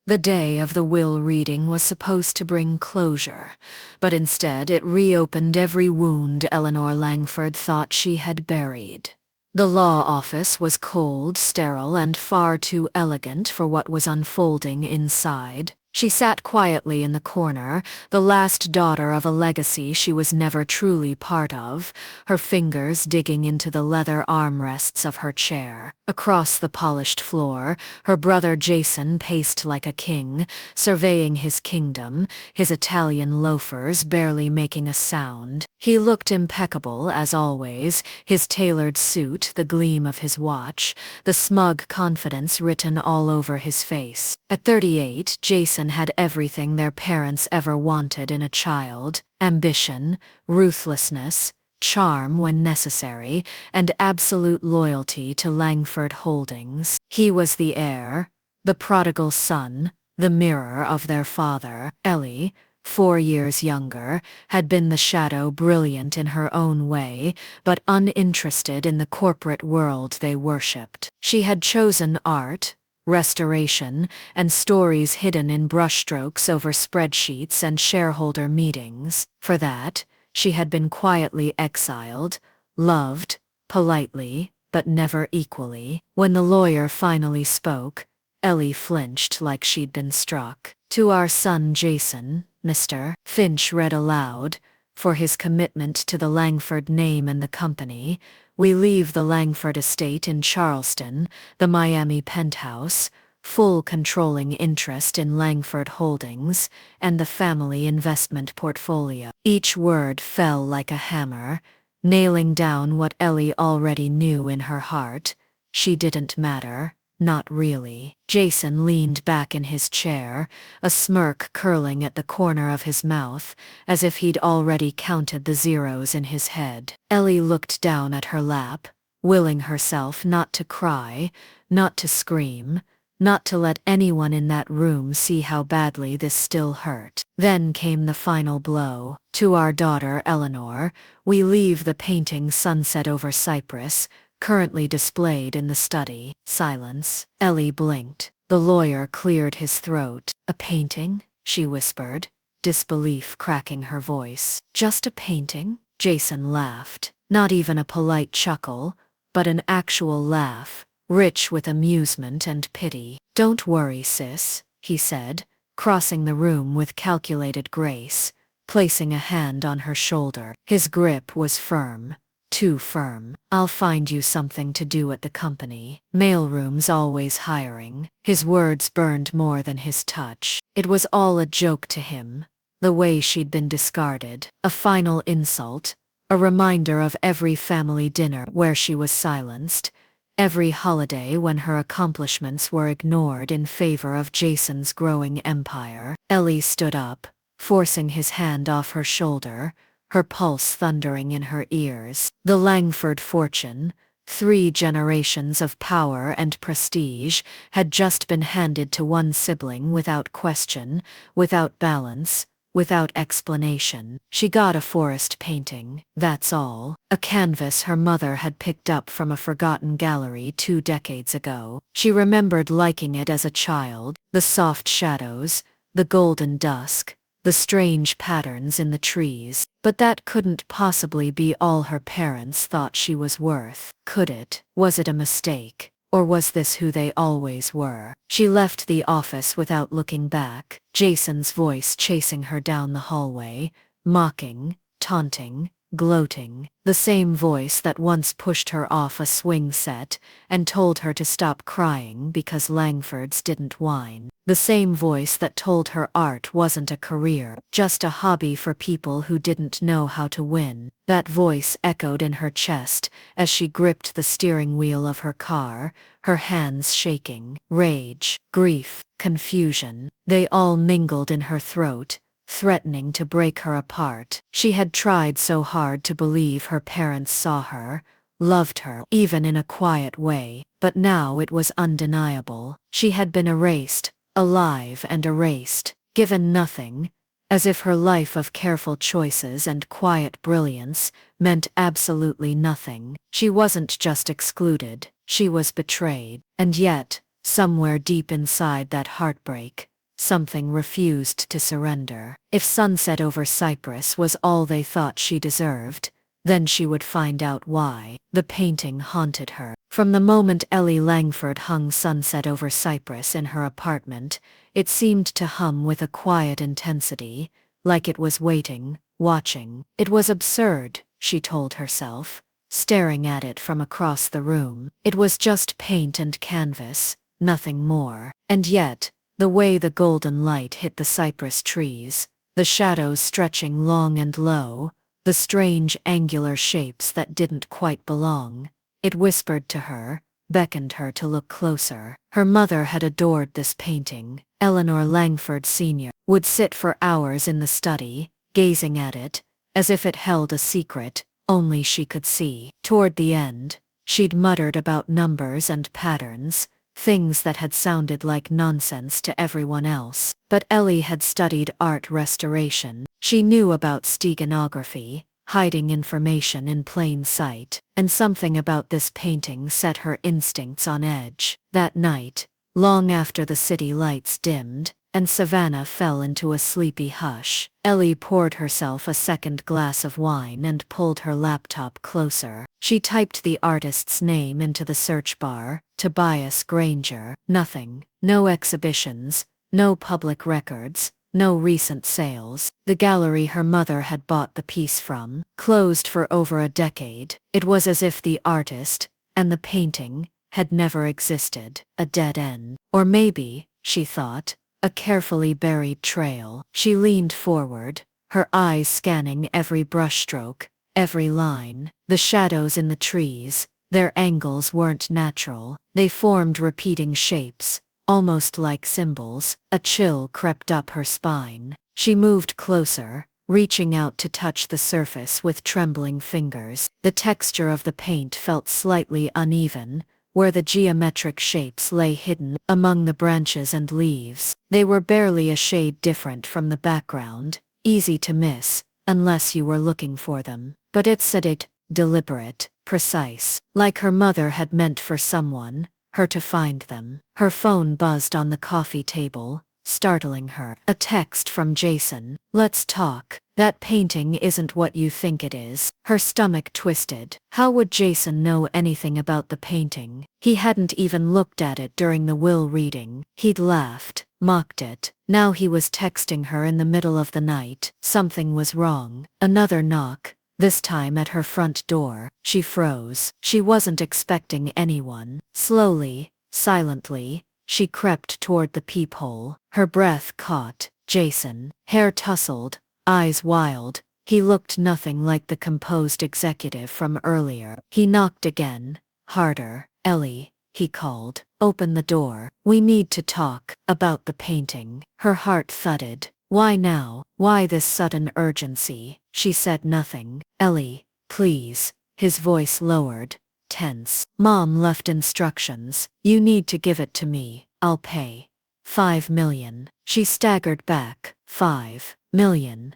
The day of the will reading was supposed to bring closure, but instead it reopened every wound Eleanor Langford thought she had buried. The law office was cold, sterile, and far too elegant for what was unfolding inside. She sat quietly in the corner, the last daughter of a legacy she was never truly part of, her fingers digging into the leather armrests of her chair. Across the polished floor, her brother Jason paced like a king, surveying his kingdom, his Italian loafers barely making a sound. He looked impeccable, as always, his tailored suit, the gleam of his watch, the smug confidence written all over his face. At 38, Jason had everything their parents ever wanted in a child: ambition, ruthlessness, charm when necessary, and absolute loyalty to Langford Holdings. He was the heir, the prodigal son, the mirror of their father. Ellie, 4 years younger, had been the shadow, brilliant in her own way, but uninterested in the corporate world they worshipped. She had chosen art, restoration, and stories hidden in brushstrokes over spreadsheets and shareholder meetings. For that, she had been quietly exiled, loved, politely, but never equally. When the lawyer finally spoke, Ellie flinched like she'd been struck. "To our son Jason, Mr. Finch read aloud, for his commitment to the Langford name and the company, we leave the Langford estate in Charleston, the Miami penthouse, full controlling interest in Langford Holdings, and the family investment portfolio." Each word fell like a hammer, nailing down what Ellie already knew in her heart: she didn't matter. Not really. Jason leaned back in his chair, a smirk curling at the corner of his mouth, as if he'd already counted the zeros in his head. Ellie looked down at her lap, willing herself not to cry, not to scream, not to let anyone in that room see how badly this still hurt. Then came the final blow. "To our daughter Eleanor, we leave the painting Sunset Over Cyprus, currently displayed in the study." Silence. Ellie blinked. The lawyer cleared his throat. "A painting?" she whispered, disbelief cracking her voice. "Just a painting?" Jason laughed. Not even a polite chuckle, but an actual laugh, rich with amusement and pity. "Don't worry, sis," he said, crossing the room with calculated grace, placing a hand on her shoulder. His grip was firm. Too firm. "I'll find you something to do at the company. Mailroom's always hiring." His words burned more than his touch. It was all a joke to him. The way she'd been discarded. A final insult. A reminder of every family dinner where she was silenced. Every holiday when her accomplishments were ignored in favor of Jason's growing empire. Ellie stood up, forcing his hand off her shoulder, her pulse thundering in her ears. The Langford fortune, 3 generations of power and prestige, had just been handed to one sibling without question, without balance, without explanation. She got a forest painting, that's all. A canvas her mother had picked up from a forgotten gallery 2 decades ago. She remembered liking it as a child, the soft shadows, the golden dusk, the strange patterns in the trees. But that couldn't possibly be all her parents thought she was worth. Could it? Was it a mistake? Or was this who they always were? She left the office without looking back, Jason's voice chasing her down the hallway, mocking, taunting, gloating. The same voice that once pushed her off a swing set and told her to stop crying because Langfords didn't whine. The same voice that told her art wasn't a career, just a hobby for people who didn't know how to win. That voice echoed in her chest as she gripped the steering wheel of her car, her hands shaking. Rage, grief, confusion, they all mingled in her throat, threatening to break her apart. She had tried so hard to believe her parents saw her, loved her, even in a quiet way, but now it was undeniable. She had been erased, alive and erased, given nothing, as if her life of careful choices and quiet brilliance meant absolutely nothing. She wasn't just excluded, she was betrayed. And yet, somewhere deep inside that heartbreak, something refused to surrender. If sunset over Cyprus was all they thought she deserved, then she would find out why. The painting haunted her. From the moment Ellie Langford hung Sunset Over Cyprus in her apartment, it seemed to hum with a quiet intensity, like it was waiting, watching. It was absurd, she told herself, staring at it from across the room. It was just paint and canvas, nothing more. And yet, the way the golden light hit the cypress trees, the shadows stretching long and low, the strange angular shapes that didn't quite belong, it whispered to her, beckoned her to look closer. Her mother had adored this painting. Eleanor Langford Sr. would sit for hours in the study, gazing at it, as if it held a secret only she could see. Toward the end, she'd muttered about numbers and patterns, things that had sounded like nonsense to everyone else. But Ellie had studied art restoration. She knew about steganography, hiding information in plain sight, and something about this painting set her instincts on edge. That night, long after the city lights dimmed, and Savannah fell into a sleepy hush, Ellie poured herself a second glass of wine and pulled her laptop closer. She typed the artist's name into the search bar, Tobias Granger. Nothing. No exhibitions, no public records, no recent sales. The gallery her mother had bought the piece from, closed for over a decade. It was as if the artist, and the painting, had never existed. A dead end. Or maybe, she thought, a carefully buried trail. She leaned forward, her eyes scanning every brushstroke, every line. The shadows in the trees, their angles weren't natural. They formed repeating shapes, almost like symbols. A chill crept up her spine. She moved closer, reaching out to touch the surface with trembling fingers. The texture of the paint felt slightly uneven, where the geometric shapes lay hidden among the branches and leaves. They were barely a shade different from the background, easy to miss, unless you were looking for them. But it said it, deliberate, precise, like her mother had meant for someone, her to find them. Her phone buzzed on the coffee table, startling her. A text from Jason. "Let's talk. That painting isn't what you think it is." Her stomach twisted. How would Jason know anything about the painting? He hadn't even looked at it during the will reading. He'd laughed, mocked it. Now he was texting her in the middle of the night. Something was wrong. Another knock, this time at her front door. She froze. She wasn't expecting anyone. Slowly, silently, she crept toward the peephole. Her breath caught. Jason, hair tousled, eyes wild. He looked nothing like the composed executive from earlier. He knocked again, harder. "Ellie," he called. "Open the door. We need to talk about the painting." Her heart thudded. Why now? Why this sudden urgency? She said nothing. "Ellie, please." His voice lowered, tense. "Mom left instructions. You need to give it to me. I'll pay. $5 million. She staggered back. $5 million.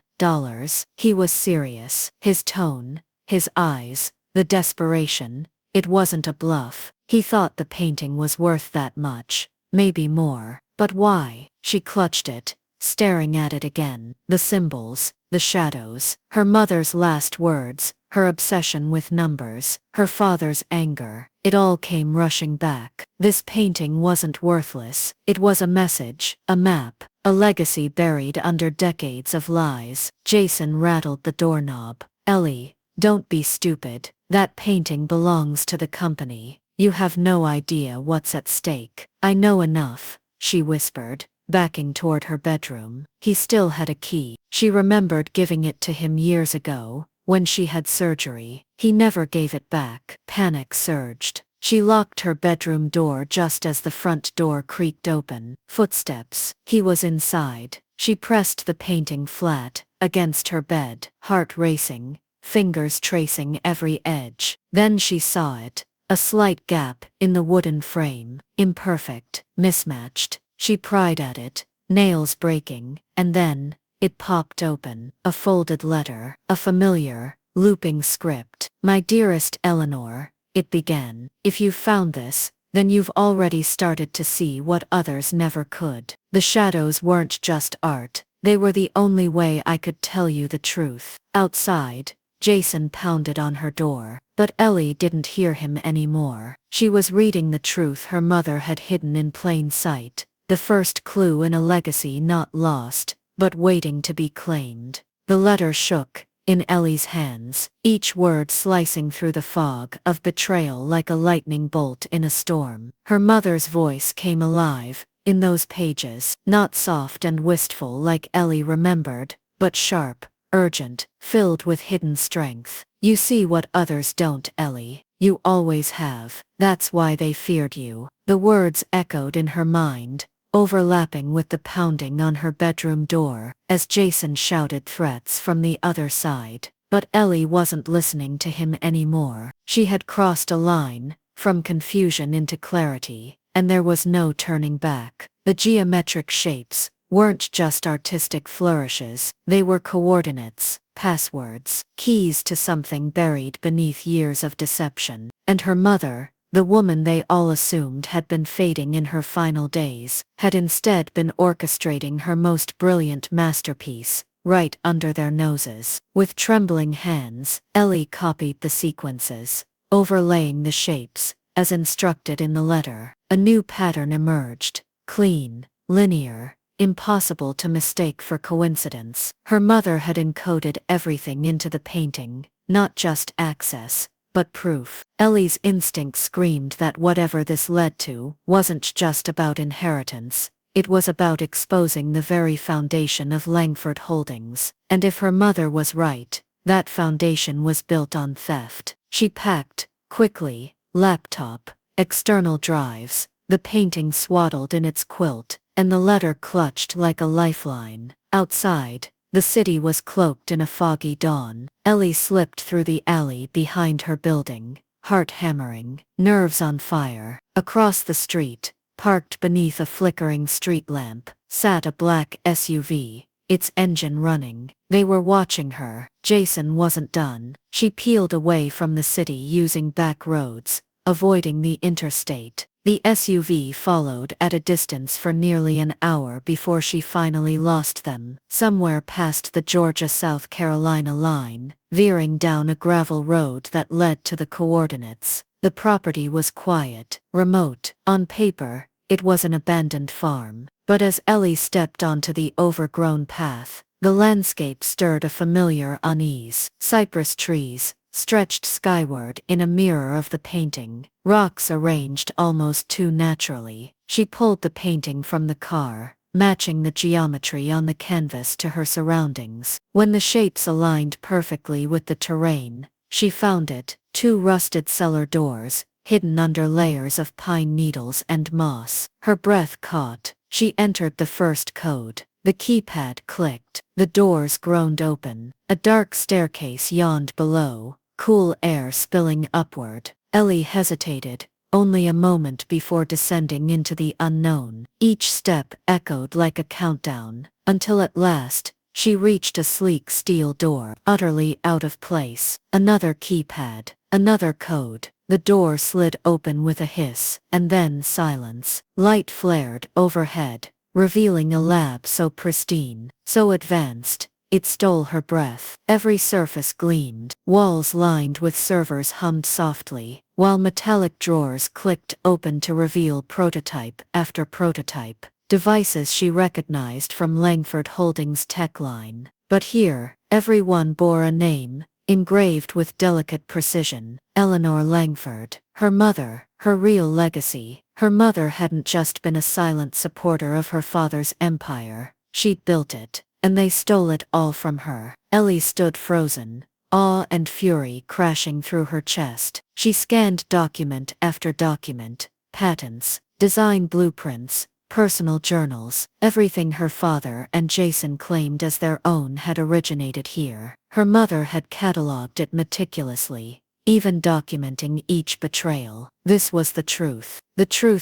He was serious. His tone, his eyes, the desperation. It wasn't a bluff. He thought the painting was worth that much, maybe more. But why? She clutched it, staring at it again. The symbols, the shadows, her mother's last words, her obsession with numbers, her father's anger. It all came rushing back. This painting wasn't worthless. It was a message, a map, a legacy buried under decades of lies. Jason rattled the doorknob. "Ellie, don't be stupid. That painting belongs to the company. You have no idea what's at stake." "I know enough," she whispered, backing toward her bedroom. He still had a key. She remembered giving it to him years ago, when she had surgery. He never gave it back. Panic surged. She locked her bedroom door just as the front door creaked open. Footsteps. He was inside. She pressed the painting flat against her bed, heart racing, fingers tracing every edge. Then she saw it. A slight gap in the wooden frame, imperfect, mismatched. She pried at it, nails breaking, and then, it popped open. A folded letter, a familiar, looping script. "My dearest Eleanor," it began. "If you found this, then you've already started to see what others never could. The shadows weren't just art, they were the only way I could tell you the truth. Outside, Jason pounded on her door, but Ellie didn't hear him anymore. She was reading the truth her mother had hidden in plain sight, the first clue in a legacy not lost, but waiting to be claimed. The letter shook in Ellie's hands, each word slicing through the fog of betrayal like a lightning bolt in a storm. Her mother's voice came alive in those pages, not soft and wistful like Ellie remembered, but sharp, urgent, filled with hidden strength. You see what others don't, Ellie. You always have. That's why they feared you. The words echoed in her mind, overlapping with the pounding on her bedroom door, as Jason shouted threats from the other side. But Ellie wasn't listening to him anymore. She had crossed a line, from confusion into clarity, and there was no turning back. The geometric shapes weren't just artistic flourishes, they were coordinates, passwords, keys to something buried beneath years of deception. And her mother, the woman they all assumed had been fading in her final days, had instead been orchestrating her most brilliant masterpiece, right under their noses. With trembling hands, Ellie copied the sequences, overlaying the shapes, as instructed in the letter. A new pattern emerged, clean, linear, impossible to mistake for coincidence. Her mother had encoded everything into the painting, not just access, but proof. Ellie's instinct screamed that whatever this led to wasn't just about inheritance, it was about exposing the very foundation of Langford Holdings. And if her mother was right, that foundation was built on theft. She packed, quickly, laptop, external drives, the painting swaddled in its quilt, and the letter clutched like a lifeline. Outside, the city was cloaked in a foggy dawn. Ellie slipped through the alley behind her building, heart hammering, nerves on fire. Across the street, parked beneath a flickering street lamp, sat a black SUV, its engine running. They were watching her. Jason wasn't done. She peeled away from the city using back roads, avoiding the interstate. The SUV followed at a distance for nearly an hour before she finally lost them, somewhere past the Georgia-South Carolina line, veering down a gravel road that led to the coordinates. The property was quiet, remote. On paper, it was an abandoned farm, but as Ellie stepped onto the overgrown path, the landscape stirred a familiar unease. Cypress trees stretched skyward in a mirror of the painting, rocks arranged almost too naturally. She pulled the painting from the car, matching the geometry on the canvas to her surroundings. When the shapes aligned perfectly with the terrain, she found it: two rusted cellar doors, hidden under layers of pine needles and moss. Her breath caught. She entered the first code. The keypad clicked. The doors groaned open. A dark staircase yawned below, cool air spilling upward. Ellie hesitated, only a moment before descending into the unknown. Each step echoed like a countdown, until at last, she reached a sleek steel door, utterly out of place. Another keypad, another code. The door slid open with a hiss, and then silence. Light flared overhead, revealing a lab so pristine, so advanced, it stole her breath. Every surface gleamed. Walls lined with servers hummed softly, while metallic drawers clicked open to reveal prototype after prototype, devices she recognized from Langford Holdings' tech line. But here, every one bore a name, engraved with delicate precision: Eleanor Langford. Her mother, her real legacy. Her mother hadn't just been a silent supporter of her father's empire, she'd built it, and they stole it all from her. Ellie stood frozen, awe and fury crashing through her chest. She scanned document after document, patents, design blueprints, personal journals. Everything her father and Jason claimed as their own had originated here. Her mother had catalogued it meticulously, even documenting each betrayal. This was the truth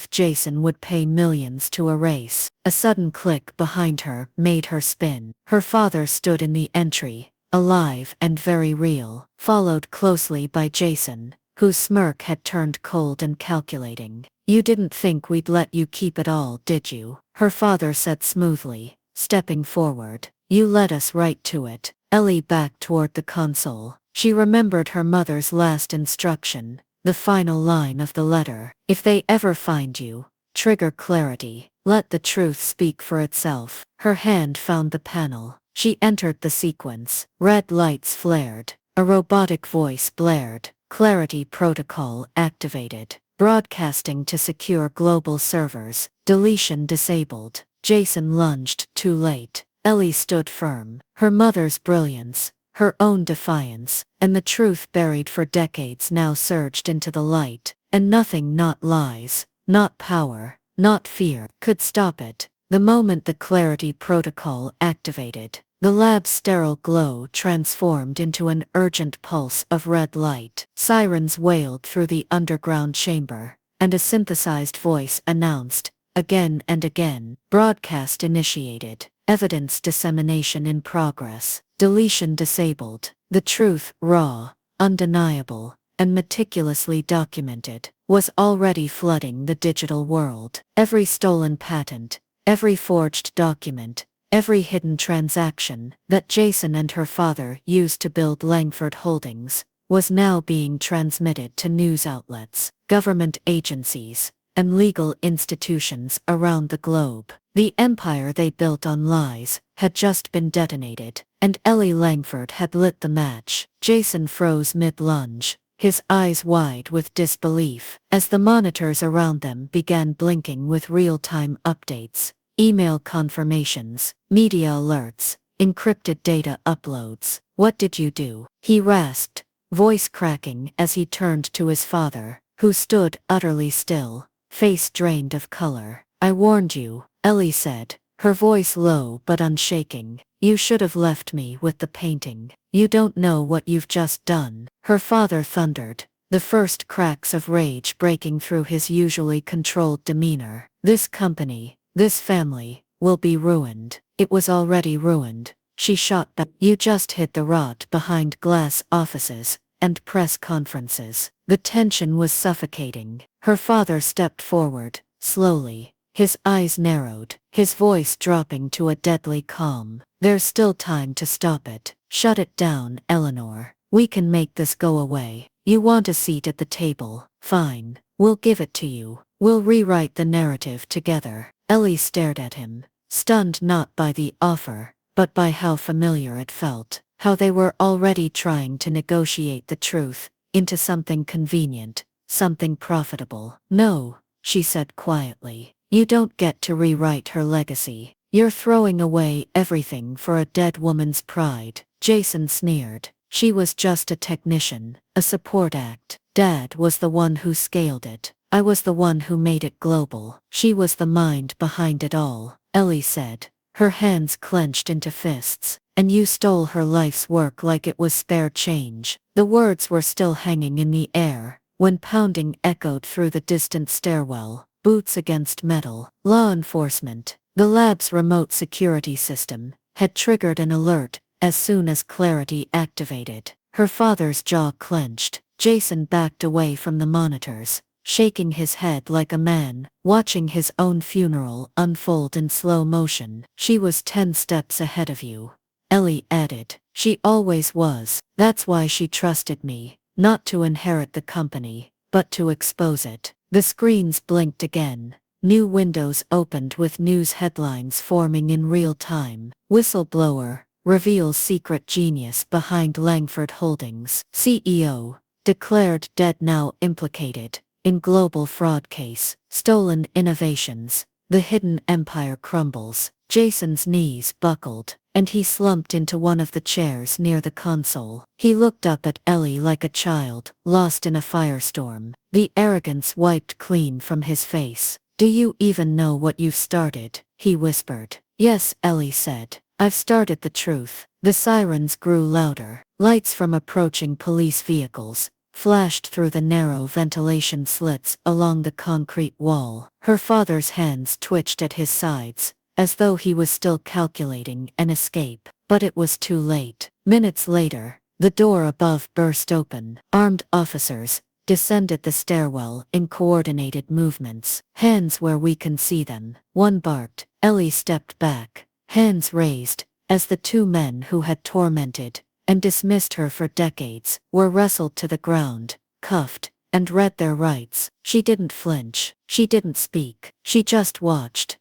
Jason would pay millions to erase. A sudden click behind her made her spin. Her father stood in the entry, alive and very real, followed closely by Jason, whose smirk had turned cold and calculating. "You didn't think we'd let you keep it all, did you?" her father said smoothly, stepping forward. "You led us right to it." Ellie backed toward the console. She remembered her mother's last instruction, the final line of the letter. "If they ever find you, trigger clarity. Let the truth speak for itself." Her hand found the panel. She entered the sequence. Red lights flared. A robotic voice blared. "Clarity protocol activated. Broadcasting to secure global servers. Deletion disabled." Jason lunged, too late. Ellie stood firm. Her mother's brilliance, her own defiance, and the truth buried for decades now surged into the light, and nothing, not lies, not power, not fear, could stop it. The moment the Clarity Protocol activated, the lab's sterile glow transformed into an urgent pulse of red light. Sirens wailed through the underground chamber, and a synthesized voice announced, again and again, "Broadcast initiated. Evidence dissemination in progress. Deletion disabled." The truth, raw, undeniable, and meticulously documented, was already flooding the digital world. Every stolen patent, every forged document, every hidden transaction that Jason and her father used to build Langford Holdings was now being transmitted to news outlets, government agencies, and legal institutions around the globe. The empire they built on lies had just been detonated, and Ellie Langford had lit the match. Jason froze mid-lunge, his eyes wide with disbelief, as the monitors around them began blinking with real-time updates, email confirmations, media alerts, encrypted data uploads. "What did you do?" he rasped, voice cracking as he turned to his father, who stood utterly still, face drained of color. "I warned you," Ellie said, her voice low but unshaking. "You should have left me with the painting. You don't know what you've just done." Her father thundered, the first cracks of rage breaking through his usually controlled demeanor. "This company, this family, will be ruined." "It was already ruined," she shot back. "You just hid the rot behind glass offices and press conferences." The tension was suffocating. Her father stepped forward, slowly, his eyes narrowed, his voice dropping to a deadly calm. "There's still time to stop it. Shut it down, Eleanor. We can make this go away. You want a seat at the table? Fine. We'll give it to you. We'll rewrite the narrative together." Ellie stared at him, stunned not by the offer, but by how familiar it felt, how they were already trying to negotiate the truth into something convenient, something profitable. "No," she said quietly. "You don't get to rewrite her legacy. You're throwing away everything for a dead woman's pride." Jason sneered. "She was just a technician, a support act. Dad was the one who scaled it. I was the one who made it global. She was the mind behind it all," Ellie said, her hands clenched into fists. "And you stole her life's work like it was spare change." The words were still hanging in the air when pounding echoed through the distant stairwell, boots against metal. Law enforcement, the lab's remote security system, had triggered an alert as soon as Clarity activated. Her father's jaw clenched. Jason backed away from the monitors, shaking his head like a man watching his own funeral unfold in slow motion. "She was 10 steps ahead of you," Ellie added. "She always was. That's why she trusted me, not to inherit the company, but to expose it." The screens blinked again. New windows opened with news headlines forming in real time. "Whistleblower reveals secret genius behind Langford Holdings. CEO declared dead, now implicated in global fraud case. Stolen innovations. The hidden empire crumbles." Jason's knees buckled, and he slumped into one of the chairs near the console. He looked up at Ellie like a child lost in a firestorm, the arrogance wiped clean from his face. "Do you even know what you've started?" he whispered. "Yes," Ellie said. "I've started the truth." The sirens grew louder. Lights from approaching police vehicles flashed through the narrow ventilation slits along the concrete wall. Her father's hands twitched at his sides, as though he was still calculating an escape. But it was too late. Minutes later, the door above burst open. Armed officers, descended the stairwell in coordinated movements. Hands where we can see them. One barked. Ellie stepped back, hands raised, as the two men who had tormented and dismissed her for decades were wrestled to the ground, cuffed, and read their rights. She didn't flinch. She didn't speak. She just watched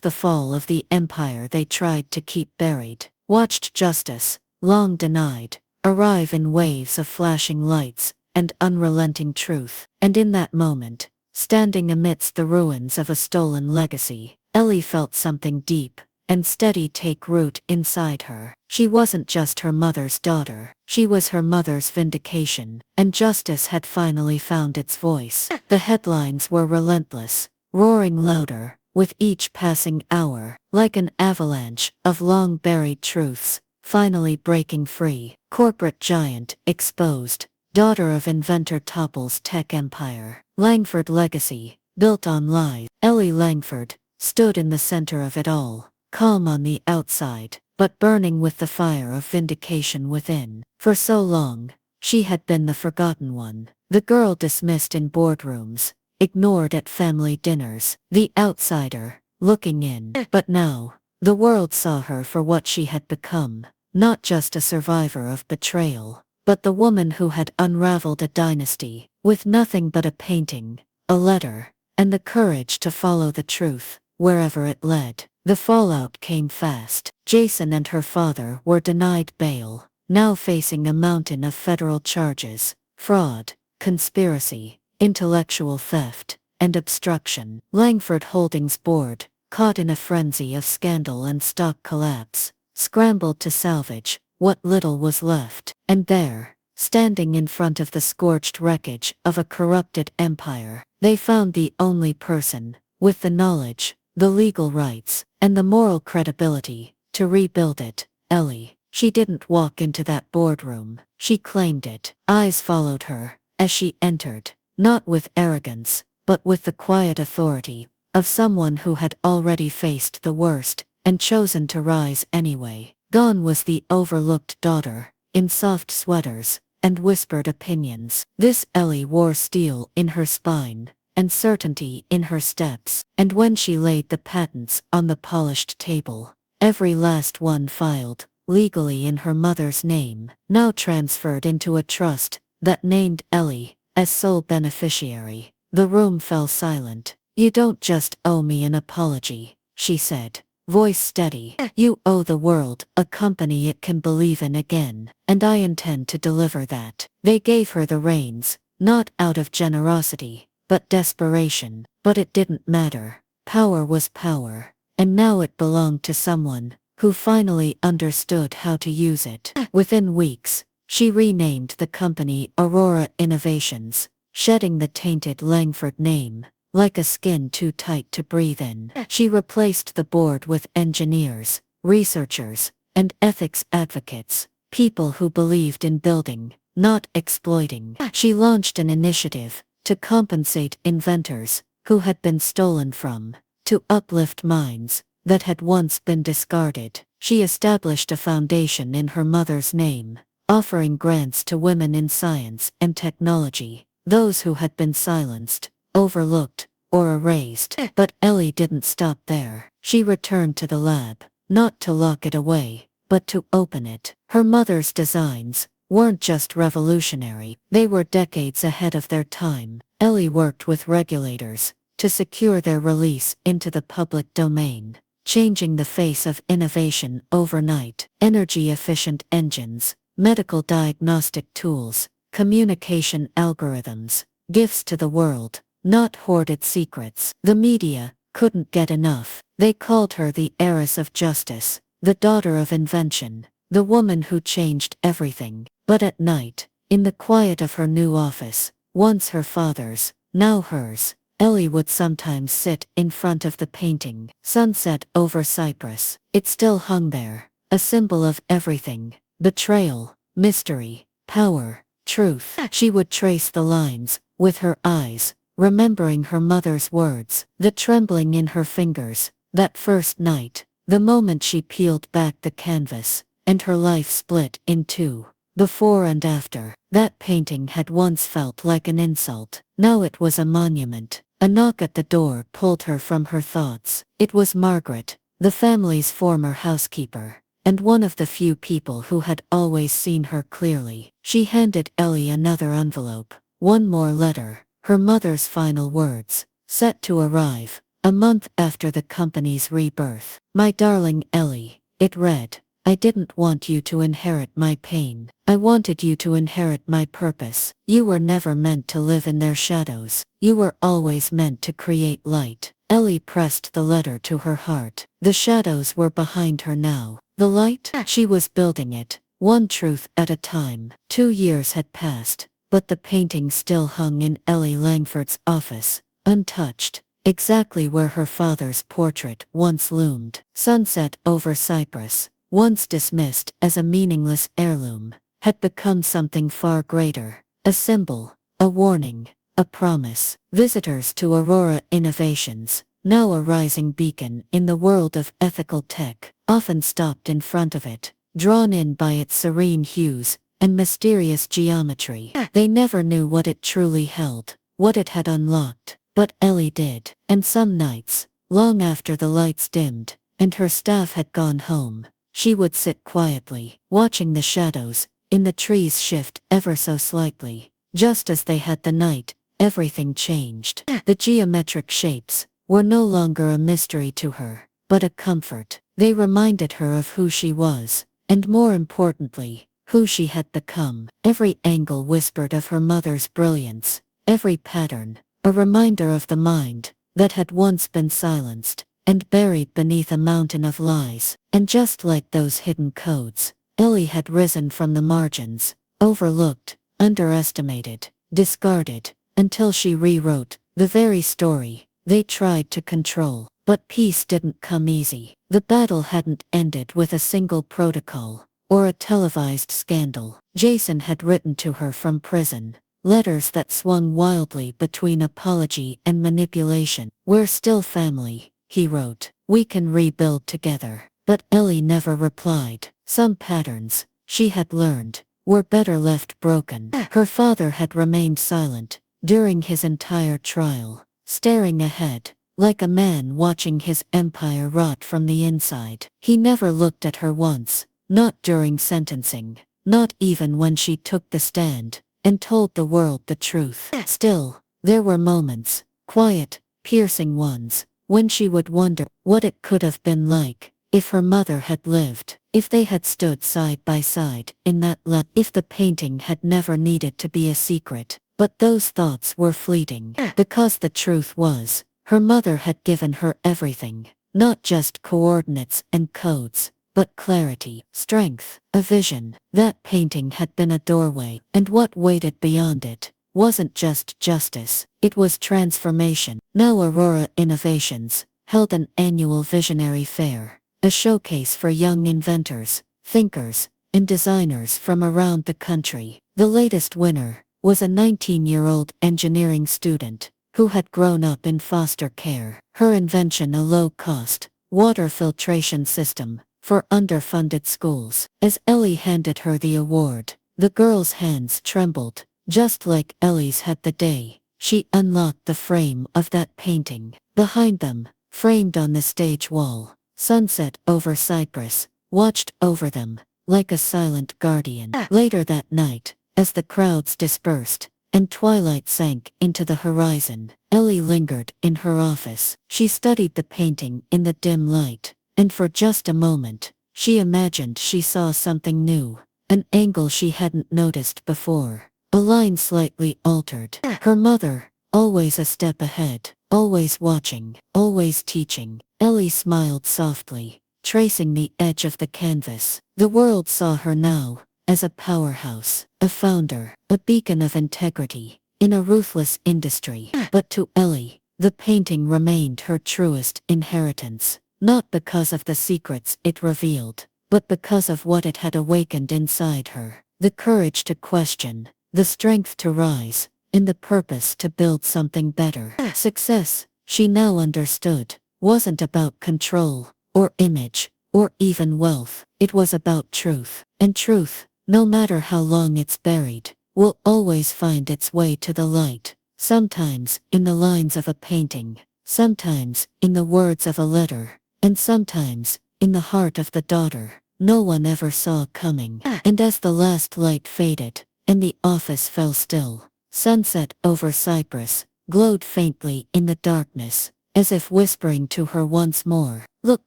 the fall of the empire they tried to keep buried. Watched justice, long denied, arrive in waves of flashing lights and unrelenting truth. And in that moment, standing amidst the ruins of a stolen legacy, Ellie felt something deep and steady take root inside her. She wasn't just her mother's daughter. She was her mother's vindication, and justice had finally found its voice. The headlines were relentless, roaring louder with each passing hour, like an avalanche of long-buried truths, finally breaking free. Corporate giant exposed. Daughter of inventor topples tech empire. Langford legacy, built on lies. Ellie Langford stood in the center of it all, calm on the outside, but burning with the fire of vindication within. For so long, she had been the forgotten one, the girl dismissed in boardrooms, ignored at family dinners, the outsider, looking in. But now, the world saw her for what she had become, not just a survivor of betrayal, but the woman who had unraveled a dynasty, with nothing but a painting, a letter, and the courage to follow the truth, wherever it led. The fallout came fast. Jason and her father were denied bail, now facing a mountain of federal charges: fraud, conspiracy, intellectual theft, and obstruction. Langford Holdings Board, caught in a frenzy of scandal and stock collapse, scrambled to salvage what little was left. And there, standing in front of the scorched wreckage of a corrupted empire, they found the only person with the knowledge, the legal rights, and the moral credibility to rebuild it. Ellie. She didn't walk into that boardroom. She claimed it. Eyes followed her as she entered, not with arrogance, but with the quiet authority of someone who had already faced the worst and chosen to rise anyway. Gone was the overlooked daughter, in soft sweaters and whispered opinions. This Ellie wore steel in her spine and certainty in her steps, and when she laid the patents on the polished table, every last one filed, legally in her mother's name, now transferred into a trust that named Ellie as sole beneficiary. The room fell silent. "You don't just owe me an apology," she said, voice steady. "You owe the world a company it can believe in again, and I intend to deliver that." They gave her the reins, not out of generosity, but desperation. But it didn't matter. Power was power, and now it belonged to someone who finally understood how to use it. Within weeks, she renamed the company Aurora Innovations, shedding the tainted Langford name, like a skin too tight to breathe in. She replaced the board with engineers, researchers, and ethics advocates, people who believed in building, not exploiting. She launched an initiative to compensate inventors who had been stolen from, to uplift minds that had once been discarded. She established a foundation in her mother's name, offering grants to women in science and technology, those who had been silenced, overlooked, or erased. But Ellie didn't stop there. She returned to the lab, not to lock it away, but to open it. Her mother's designs weren't just revolutionary, they were decades ahead of their time. Ellie worked with regulators to secure their release into the public domain, changing the face of innovation overnight. Energy-efficient engines, medical diagnostic tools, communication algorithms, gifts to the world, not hoarded secrets. The media couldn't get enough. They called her the heiress of justice, the daughter of invention, the woman who changed everything. But at night, in the quiet of her new office, once her father's, now hers, Ellie would sometimes sit in front of the painting, Sunset over Cyprus. It still hung there, a symbol of everything: betrayal, mystery, power, truth. She would trace the lines with her eyes, remembering her mother's words, the trembling in her fingers, that first night, the moment she peeled back the canvas, and her life split in two. before and after. That painting had once felt like an insult. Now it was a monument. A knock at the door pulled her from her thoughts. It was Margaret, the family's former housekeeper, and one of the few people who had always seen her clearly. She handed Ellie another envelope. One more letter, her mother's final words, set to arrive, a month after the company's rebirth. "My darling Ellie," it read, "I didn't want you to inherit my pain. I wanted you to inherit my purpose. You were never meant to live in their shadows. You were always meant to create light." Ellie pressed the letter to her heart. The shadows were behind her now. The light? She was building it, one truth at a time. 2 years had passed, but the painting still hung in Ellie Langford's office, untouched, exactly where her father's portrait once loomed. Sunset over Cyprus, once dismissed as a meaningless heirloom, had become something far greater, a symbol, a warning, a promise. Visitors to Aurora Innovations, now a rising beacon in the world of ethical tech, often stopped in front of it, drawn in by its serene hues and mysterious geometry. They never knew what it truly held, what it had unlocked, but Ellie did. And some nights, long after the lights dimmed and her staff had gone home, she would sit quietly, watching the shadows in the trees shift ever so slightly. Just as they had the night, everything changed. The geometric shapes were no longer a mystery to her, but a comfort. They reminded her of who she was, and more importantly, who she had become. Every angle whispered of her mother's brilliance, every pattern, a reminder of the mind that had once been silenced and buried beneath a mountain of lies. And just like those hidden codes, Ellie had risen from the margins, overlooked, underestimated, discarded, until she rewrote the very story they tried to control. But peace didn't come easy. The battle hadn't ended with a single protocol or a televised scandal. Jason had written to her from prison, letters that swung wildly between apology and manipulation. "We're still family," he wrote. "We can rebuild together." But Ellie never replied. Some patterns, she had learned, were better left broken. Her father had remained silent during his entire trial, staring ahead, like a man watching his empire rot from the inside. He never looked at her once, not during sentencing, not even when she took the stand and told the world the truth. Still, there were moments, quiet, piercing ones, when she would wonder what it could have been like if her mother had lived, if they had stood side by side in that if the painting had never needed to be a secret. But those thoughts were fleeting, because the truth was, her mother had given her everything, not just coordinates and codes, but clarity, strength, a vision. That painting had been a doorway, and what waited beyond it wasn't just justice, it was transformation. Now Aurora Innovations held an annual visionary fair, a showcase for young inventors, thinkers, and designers from around the country. The latest winner was a 19-year-old engineering student who had grown up in foster care. Her invention, a low-cost water filtration system for underfunded schools. As Ellie handed her the award, the girl's hands trembled, just like Ellie's had the day she unlocked the frame of that painting. Behind them, framed on the stage wall, Sunset over Cyprus watched over them like a silent guardian. Later that night, as the crowds dispersed and twilight sank into the horizon, Ellie lingered in her office. She studied the painting in the dim light, and for just a moment, she imagined she saw something new, an angle she hadn't noticed before, a line slightly altered. Her mother, always a step ahead, always watching, always teaching. Ellie smiled softly, tracing the edge of the canvas. The world saw her now as a powerhouse, a founder, a beacon of integrity in a ruthless industry. But to Ellie, the painting remained her truest inheritance, not because of the secrets it revealed, but because of what it had awakened inside her. The courage to question, the strength to rise, and the purpose to build something better. Success, she now understood, wasn't about control, or image, or even wealth. It was about truth. And truth, no matter how long it's buried, will always find its way to the light. Sometimes in the lines of a painting, sometimes in the words of a letter, and sometimes in the heart of the daughter no one ever saw coming. And as the last light faded, and the office fell still, sunset over Cyprus glowed faintly in the darkness, as if whispering to her once more, "Look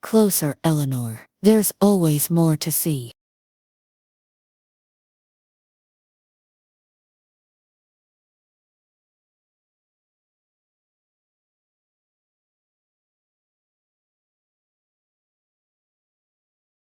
closer, Eleanor. There's always more to see."